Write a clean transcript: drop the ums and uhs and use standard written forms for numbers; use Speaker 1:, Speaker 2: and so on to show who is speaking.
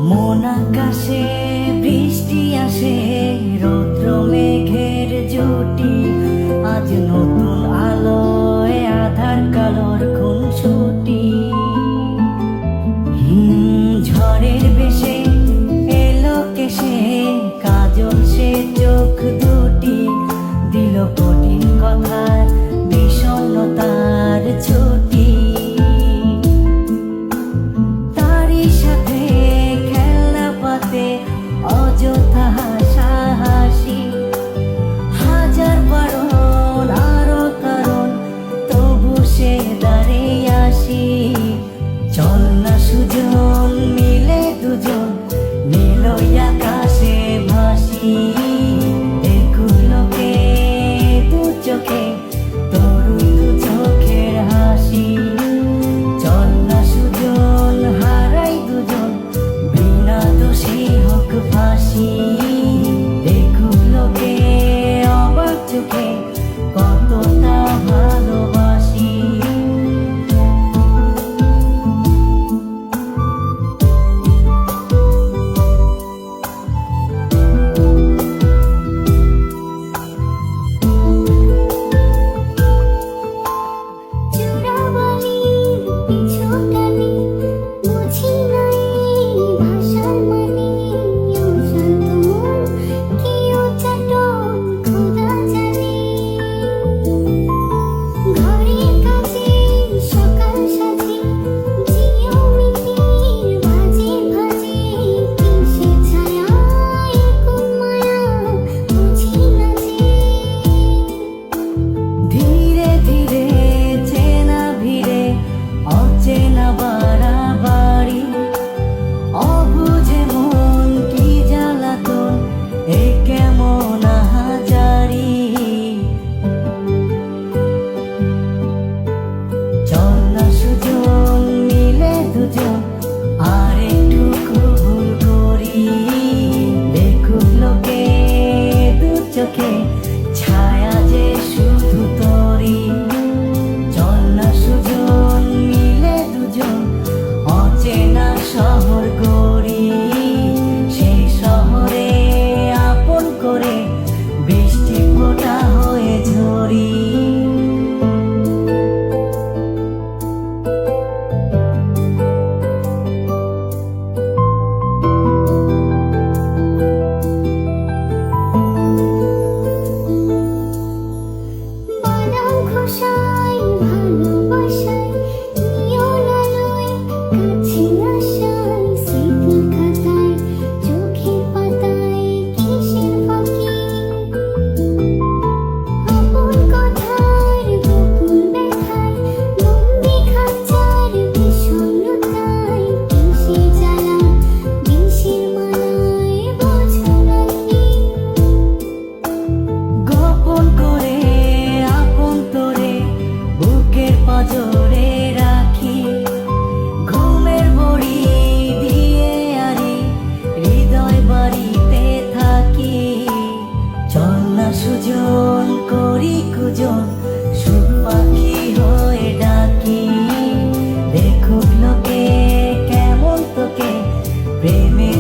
Speaker 1: মন আকাশে বৃষ্টি আসে, রৌদ্র মেঘের জুটি, আজ নতুন আলোয় আধার কালোর খুনসুটি। ঝড়ের বেশে এলো কেশে, কাজল সে চোখ দুটি, দিল কঠিন কথার বিষণ্ণতার ছুটি। অযথা হাসাহাসি, হাজার বারণ আরো কারণ, তবু সে দাঁড়িয়ে আসি। চল না সুজন মিলে দুজন, নীলই আকাশে ভাসি। এগুলোকে দু চোখে তরুণ দু চোখের হাসি। চল না সুজন হারাই দুজন, বিনা দোষী হোক ফাঁসি। দেখুক লোকে অবাক চোখে কতটা ভালোবাসি। ছায়া যে শুধু তোরি, চল না সুজন মিলে দুজন, অচেনা শহর গড়ি। সেই শহরে আপন করে বৃষ্টি ফোঁটা হয়ে ঝরি। জোরে রাখি ঘুমের বড়ি দিয়ে আরি, হৃদয় বাড়িতে থাকি। চল না সুজন করি কুজন, সুখ পাখি হয়ে ডাকি। দেখুক লোকে কেমন তোকে প্রেমে